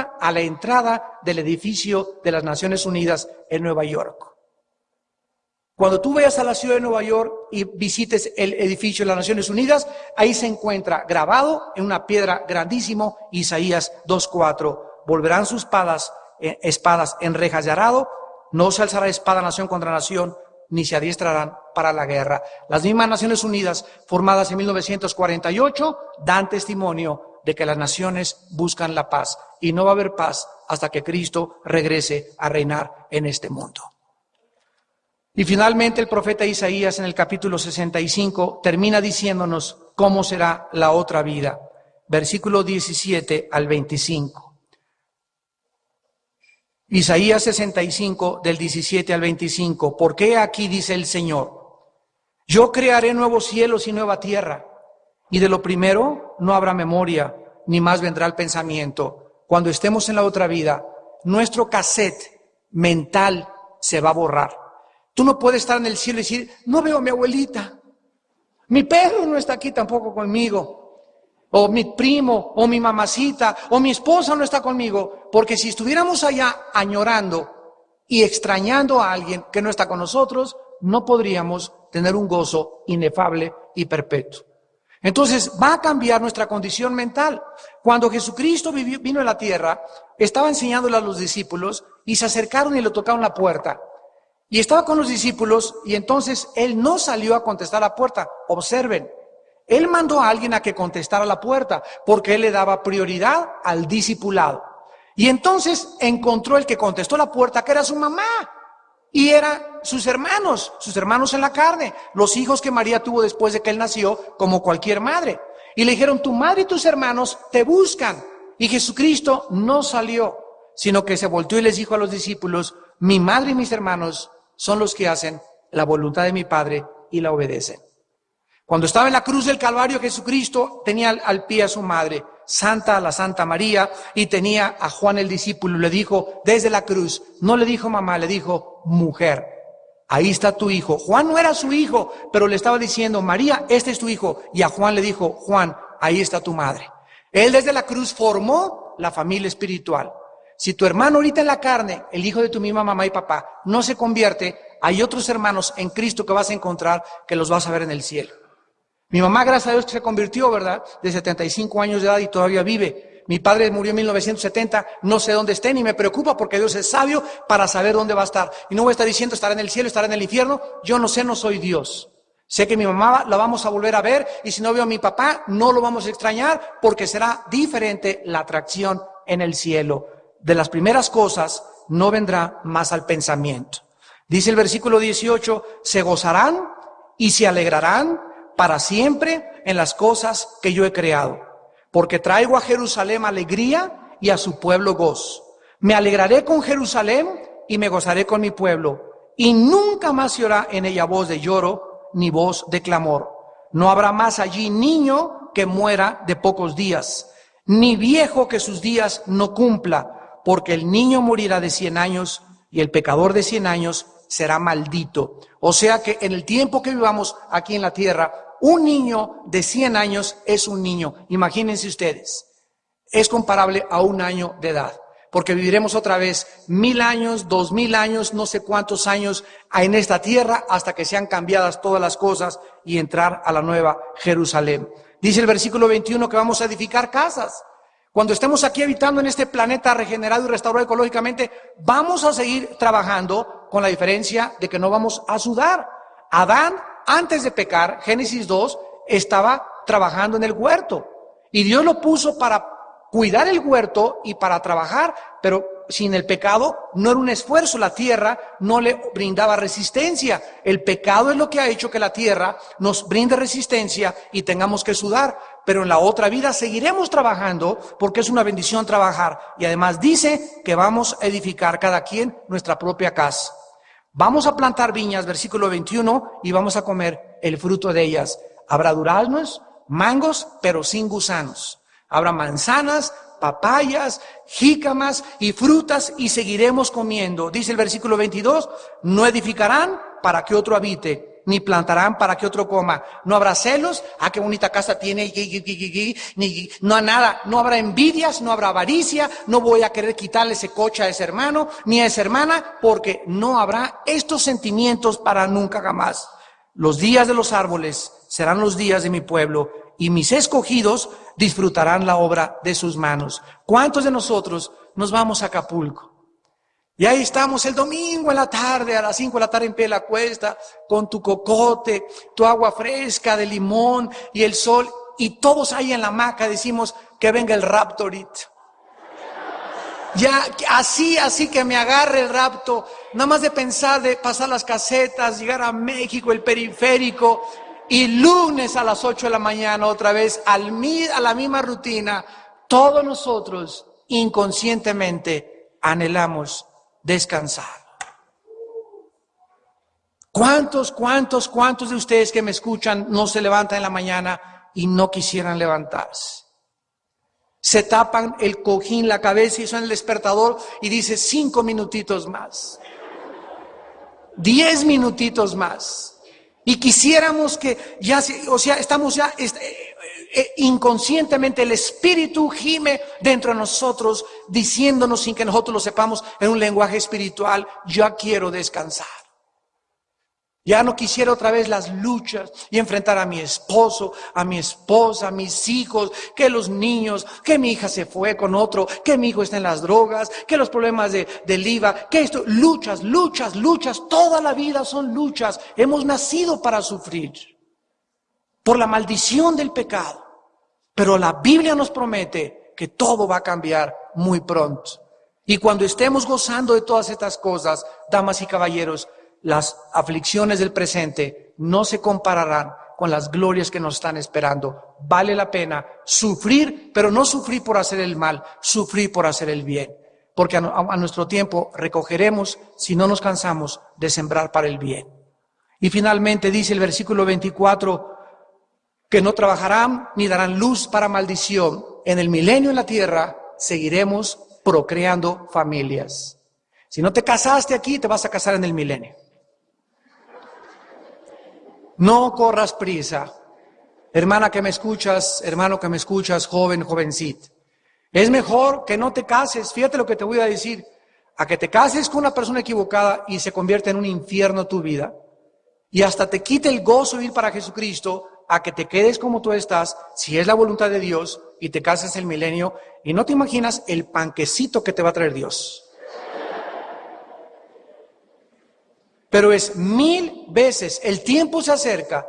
a la entrada del edificio de las Naciones Unidas en Nueva York. Cuando tú vayas a la ciudad de Nueva York y visites el edificio de las Naciones Unidas, ahí se encuentra grabado en una piedra grandísimo, Isaías 2:4. Volverán sus espadas en rejas de arado, no se alzará espada nación contra nación, ni se adiestrarán para la guerra. Las mismas Naciones Unidas, formadas en 1948, dan testimonio de que las naciones buscan la paz, y no va a haber paz hasta que Cristo regrese a reinar en este mundo. Y finalmente el profeta Isaías en el capítulo 65 termina diciéndonos cómo será la otra vida. Versículo 17 al 25. Isaías 65 del 17 al 25. ¿Por qué aquí dice el Señor? Yo crearé nuevos cielos y nueva tierra, y de lo primero no habrá memoria, ni más vendrá el pensamiento. Cuando estemos en la otra vida, nuestro cassette mental se va a borrar. Tú no puedes estar en el cielo y decir, no veo a mi abuelita, mi perro no está aquí tampoco conmigo, o mi primo, o mi mamacita, o mi esposa no está conmigo, porque si estuviéramos allá añorando y extrañando a alguien que no está con nosotros, no podríamos tener un gozo inefable y perpetuo. Entonces va a cambiar nuestra condición mental. Cuando Jesucristo vino a la tierra, estaba enseñándole a los discípulos y se acercaron y le tocaron la puerta. Y estaba con los discípulos y entonces él no salió a contestar la puerta. Observen, él mandó a alguien a que contestara la puerta porque él le daba prioridad al discipulado. Y entonces encontró el que contestó la puerta, que era su mamá. Y eran sus hermanos en la carne, los hijos que María tuvo después de que él nació, como cualquier madre. Y le dijeron, tu madre y tus hermanos te buscan. Y Jesucristo no salió, sino que se volteó y les dijo a los discípulos, mi madre y mis hermanos son los que hacen la voluntad de mi Padre y la obedecen. Cuando estaba en la cruz del Calvario, Jesucristo tenía al pie a su madre, la Santa María, y tenía a Juan el discípulo. Le dijo desde la cruz, no le dijo mamá, le dijo mujer, ahí está tu hijo. Juan no era su hijo, pero le estaba diciendo, María, este es tu hijo. Y a Juan le dijo, Juan, ahí está tu madre. Él desde la cruz formó la familia espiritual. Si tu hermano ahorita en la carne, el hijo de tu misma mamá y papá, no se convierte, hay otros hermanos en Cristo que vas a encontrar que los vas a ver en el cielo. Mi mamá, gracias a Dios, se convirtió, ¿verdad? De 75 años de edad y todavía vive. Mi padre murió en 1970, no sé dónde esté, ni me preocupa porque Dios es sabio para saber dónde va a estar. Y no voy a estar diciendo estará en el cielo, estará en el infierno. Yo no sé, no soy Dios. Sé que mi mamá la vamos a volver a ver y si no veo a mi papá, no lo vamos a extrañar porque será diferente la atracción en el cielo. De las primeras cosas no vendrá más al pensamiento. Dice el versículo 18, se gozarán y se alegrarán para siempre en las cosas que yo he creado. Porque traigo a Jerusalén alegría y a su pueblo gozo. Me alegraré con Jerusalén y me gozaré con mi pueblo. Y nunca más se oirá en ella voz de lloro ni voz de clamor. No habrá más allí niño que muera de pocos días, ni viejo que sus días no cumpla. Porque el niño morirá de 100 años y el pecador de 100 años será maldito. O sea que en el tiempo que vivamos aquí en la tierra, un niño de 100 años es un niño. Imagínense ustedes, es comparable a un año de edad. Porque viviremos otra vez 1000 años, 2000 años, no sé cuántos años en esta tierra hasta que sean cambiadas todas las cosas y entrar a la nueva Jerusalén. Dice el versículo 21 que vamos a edificar casas. Cuando estemos aquí habitando en este planeta regenerado y restaurado ecológicamente, vamos a seguir trabajando con la diferencia de que no vamos a sudar. Adán, antes de pecar, Génesis 2, estaba trabajando en el huerto. Y Dios lo puso para cuidar el huerto y para trabajar, pero sin el pecado no era un esfuerzo. La tierra no le brindaba resistencia. El pecado es lo que ha hecho que la tierra nos brinde resistencia y tengamos que sudar. Pero en la otra vida seguiremos trabajando porque es una bendición trabajar. Y además dice que vamos a edificar cada quien nuestra propia casa. Vamos a plantar viñas, versículo 21, y vamos a comer el fruto de ellas. Habrá duraznos, mangos, pero sin gusanos. Habrá manzanas, papayas, jícamas y frutas y seguiremos comiendo. Dice el versículo 22, no edificarán para que otro habite. ni plantarán para que otro coma. No habrá celos, qué bonita casa tiene, no nada, no habrá envidias, no habrá avaricia, no voy a querer quitarle ese coche a ese hermano, ni a esa hermana, porque no habrá estos sentimientos para nunca jamás. Los días de los árboles serán los días de mi pueblo, y mis escogidos disfrutarán la obra de sus manos. ¿Cuántos de nosotros nos vamos a Acapulco? Y ahí estamos el domingo en la tarde, a las 5 de la tarde en pie de la cuesta, con tu cocote, tu agua fresca de limón y el sol, y todos ahí en la hamaca decimos que venga el rapto ahorita. Ya, así que me agarre el rapto, nada más de pensar de pasar las casetas, llegar a México, el periférico, y lunes a las 8 de la mañana otra vez a la misma rutina. Todos nosotros inconscientemente anhelamos descansar. ¿Cuántos de ustedes que me escuchan no se levantan en la mañana y no quisieran levantarse? Se tapan el cojín, la cabeza y suena el despertador y dice 5 minutitos más, 10 minutitos más. Y quisiéramos que ya, estamos ya, inconscientemente el Espíritu gime dentro de nosotros, diciéndonos sin que nosotros lo sepamos en un lenguaje espiritual, ya quiero descansar. Ya no quisiera otra vez las luchas y enfrentar a mi esposo, a mi esposa, a mis hijos, que los niños, que mi hija se fue con otro, que mi hijo está en las drogas, que los problemas del IVA, que esto, luchas, toda la vida son luchas. Hemos nacido para sufrir por la maldición del pecado. Pero la Biblia nos promete que todo va a cambiar muy pronto. Y cuando estemos gozando de todas estas cosas, damas y caballeros, las aflicciones del presente no se compararán con las glorias que nos están esperando. Vale la pena sufrir, pero no sufrir por hacer el mal, sufrir por hacer el bien. Porque a nuestro tiempo recogeremos, si no nos cansamos, de sembrar para el bien. Y finalmente dice el versículo 24, que no trabajarán ni darán luz para maldición. En el milenio en la tierra seguiremos procreando familias. Si no te casaste aquí, te vas a casar en el milenio. No corras prisa. Hermana que me escuchas, hermano que me escuchas, joven, jovencita. Es mejor que no te cases, fíjate lo que te voy a decir, a que te cases con una persona equivocada y se convierta en un infierno tu vida, y hasta te quite el gozo de ir para Jesucristo, a que te quedes como tú estás, si es la voluntad de Dios, y te cases el milenio, y no te imaginas el panquecito que te va a traer Dios. Pero es 1000 veces, el tiempo se acerca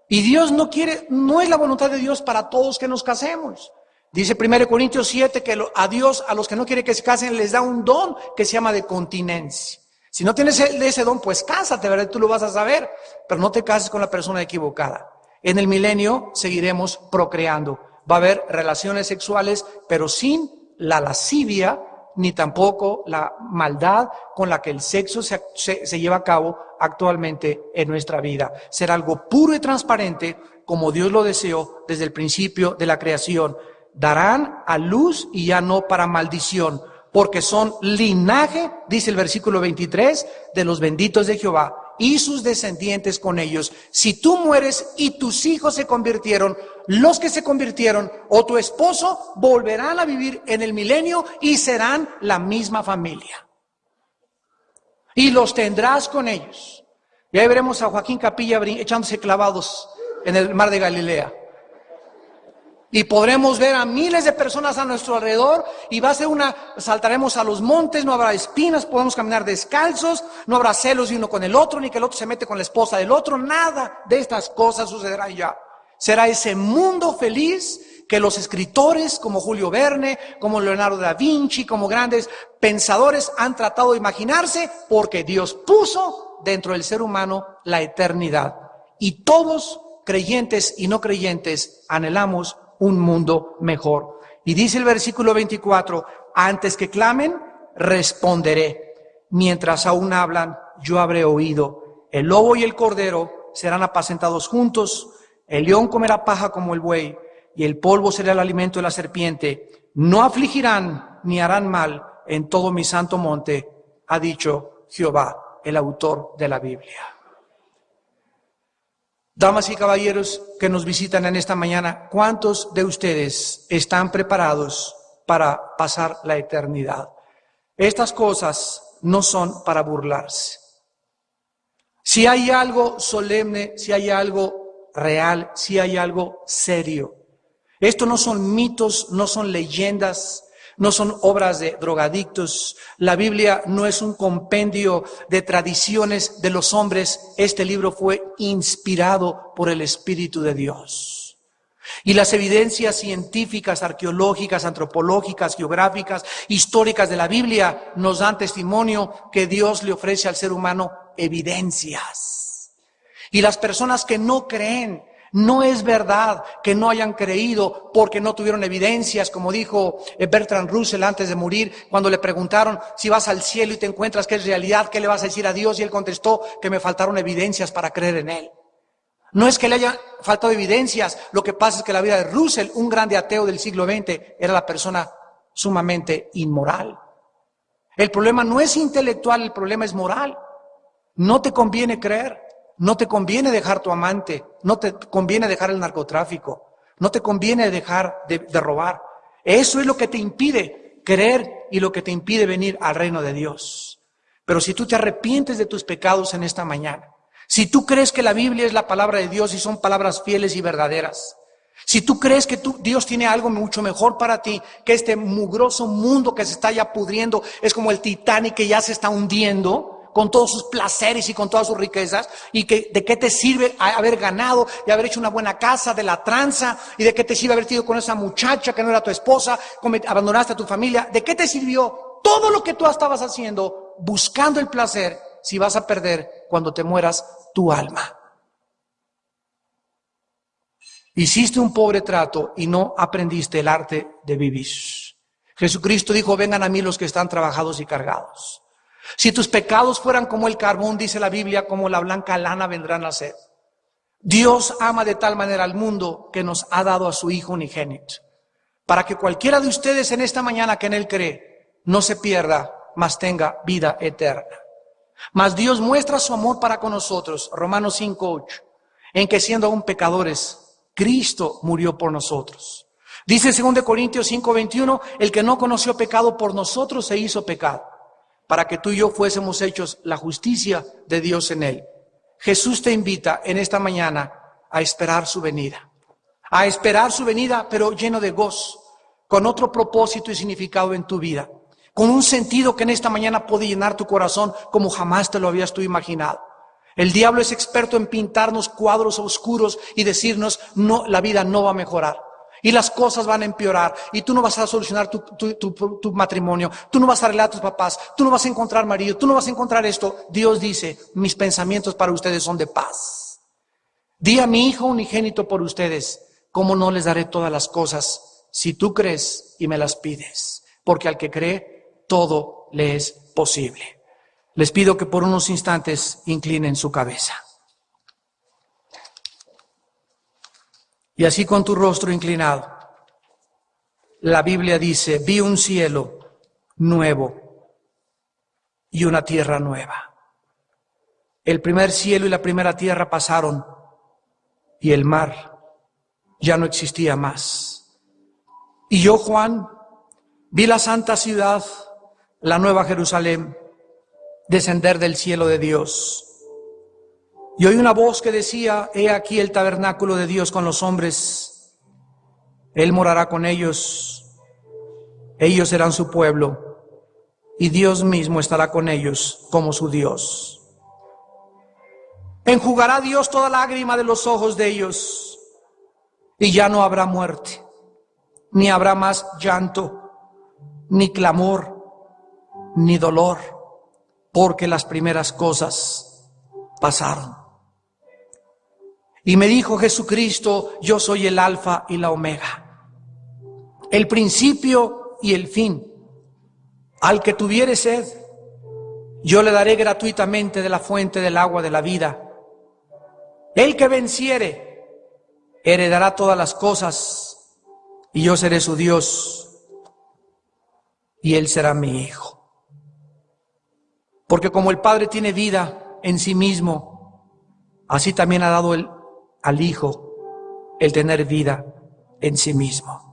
y Dios no quiere, no es la voluntad de Dios para todos que nos casemos. Dice 1 Corintios 7 que a Dios, a los que no quiere que se casen, les da un don que se llama de continencia. Si no tienes ese don, pues cásate, ¿verdad? Tú lo vas a saber, pero no te cases con la persona equivocada. En el milenio seguiremos procreando. Va a haber relaciones sexuales, pero sin la lascivia, ni tampoco la maldad con la que el sexo se lleva a cabo actualmente en nuestra vida. Será algo puro y transparente como Dios lo deseó desde el principio de la creación. Darán a luz y ya no para maldición, porque son linaje, dice el versículo 23, de los benditos de Jehová y sus descendientes con ellos. Si tú mueres y tus hijos se convirtieron, los que se convirtieron o tu esposo volverán a vivir en el milenio y serán la misma familia. Y los tendrás con ellos. Y ahí veremos a Joaquín Capilla echándose clavados en el mar de Galilea. Y podremos ver a miles de personas a nuestro alrededor y va a ser saltaremos a los montes, no habrá espinas, podemos caminar descalzos, no habrá celos de uno con el otro, ni que el otro se mete con la esposa del otro, nada de estas cosas sucederá ya. Será ese mundo feliz que los escritores como Julio Verne, como Leonardo da Vinci, como grandes pensadores han tratado de imaginarse, porque Dios puso dentro del ser humano la eternidad. Y todos, creyentes y no creyentes, anhelamos un mundo mejor. Y dice el versículo 24, antes que clamen, responderé. Mientras aún hablan, yo habré oído. El lobo y el cordero serán apacentados juntos, el león comerá paja como el buey, y el polvo será el alimento de la serpiente. No afligirán ni harán mal en todo mi santo monte, ha dicho Jehová, el autor de la Biblia. Damas y caballeros que nos visitan en esta mañana, ¿cuántos de ustedes están preparados para pasar la eternidad? Estas cosas no son para burlarse. Si hay algo solemne, si hay algo real, si hay algo serio. Esto no son mitos, no son leyendas, no son obras de drogadictos. La Biblia no es un compendio de tradiciones de los hombres. Este libro fue inspirado por el Espíritu de Dios. Y las evidencias científicas, arqueológicas, antropológicas, geográficas, históricas de la Biblia nos dan testimonio que Dios le ofrece al ser humano evidencias. Y las personas que no creen, no es verdad que no hayan creído porque no tuvieron evidencias, como dijo Bertrand Russell antes de morir, cuando le preguntaron si vas al cielo y te encuentras que es realidad, ¿qué le vas a decir a Dios? Y él contestó que me faltaron evidencias para creer en Él. No es que le haya faltado evidencias, lo que pasa es que la vida de Russell, un grande ateo del siglo XX, era la persona sumamente inmoral. El problema no es intelectual, el problema es moral. No te conviene creer. No te conviene dejar tu amante, no te conviene dejar el narcotráfico, no te conviene dejar de robar. Eso es lo que te impide creer y lo que te impide venir al reino de Dios. Pero si tú te arrepientes de tus pecados en esta mañana, si tú crees que la Biblia es la palabra de Dios y son palabras fieles y verdaderas, si tú crees que Dios tiene algo mucho mejor para ti, que este mugroso mundo que se está ya pudriendo es como el Titanic que ya se está hundiendo, con todos sus placeres y con todas sus riquezas, y que de qué te sirve haber ganado y haber hecho una buena casa de la tranza, y de qué te sirve haber ido con esa muchacha que no era tu esposa, abandonaste a tu familia, de qué te sirvió todo lo que tú estabas haciendo buscando el placer si vas a perder cuando te mueras tu alma. Hiciste un pobre trato y no aprendiste el arte de vivir. Jesucristo dijo: vengan a mí los que están trabajados y cargados. Si tus pecados fueran como el carbón, dice la Biblia, como la blanca lana vendrán a ser. Dios ama de tal manera al mundo que nos ha dado a su Hijo unigénito, para que cualquiera de ustedes en esta mañana que en Él cree, no se pierda, mas tenga vida eterna. Mas Dios muestra su amor para con nosotros, Romanos 5:8, en que siendo aún pecadores, Cristo murió por nosotros. Dice 2 Corintios 5:21, el que no conoció pecado por nosotros se hizo pecado, para que tú y yo fuésemos hechos la justicia de Dios en Él. Jesús te invita en esta mañana a esperar su venida. A esperar su venida, pero lleno de gozo, con otro propósito y significado en tu vida. Con un sentido que en esta mañana puede llenar tu corazón como jamás te lo habías tú imaginado. El diablo es experto en pintarnos cuadros oscuros y decirnos: no, la vida no va a mejorar. Y las cosas van a empeorar, y tú no vas a solucionar tu matrimonio, tú no vas a arreglar a tus papás, tú no vas a encontrar marido, tú no vas a encontrar esto. Dios dice: mis pensamientos para ustedes son de paz. Di a mi Hijo unigénito por ustedes, ¿cómo no les daré todas las cosas si tú crees y me las pides? Porque al que cree, todo le es posible. Les pido que por unos instantes inclinen su cabeza. Y así con tu rostro inclinado, la Biblia dice: vi un cielo nuevo y una tierra nueva. El primer cielo y la primera tierra pasaron y el mar ya no existía más. Y yo, Juan, vi la santa ciudad, la nueva Jerusalén, descender del cielo de Dios. Y oí una voz que decía: he aquí el tabernáculo de Dios con los hombres. Él morará con ellos. Ellos serán su pueblo. Y Dios mismo estará con ellos como su Dios. Enjugará Dios toda lágrima de los ojos de ellos. Y ya no habrá muerte, ni habrá más llanto, ni clamor, ni dolor, porque las primeras cosas pasaron. Y me dijo Jesucristo: yo soy el alfa y la omega, el principio y el fin. Al que tuviere sed, yo le daré gratuitamente de la fuente del agua de la vida. El que venciere, heredará todas las cosas, y yo seré su Dios, y él será mi hijo. Porque como el Padre tiene vida en sí mismo, así también ha dado al Hijo el tener vida en sí mismo.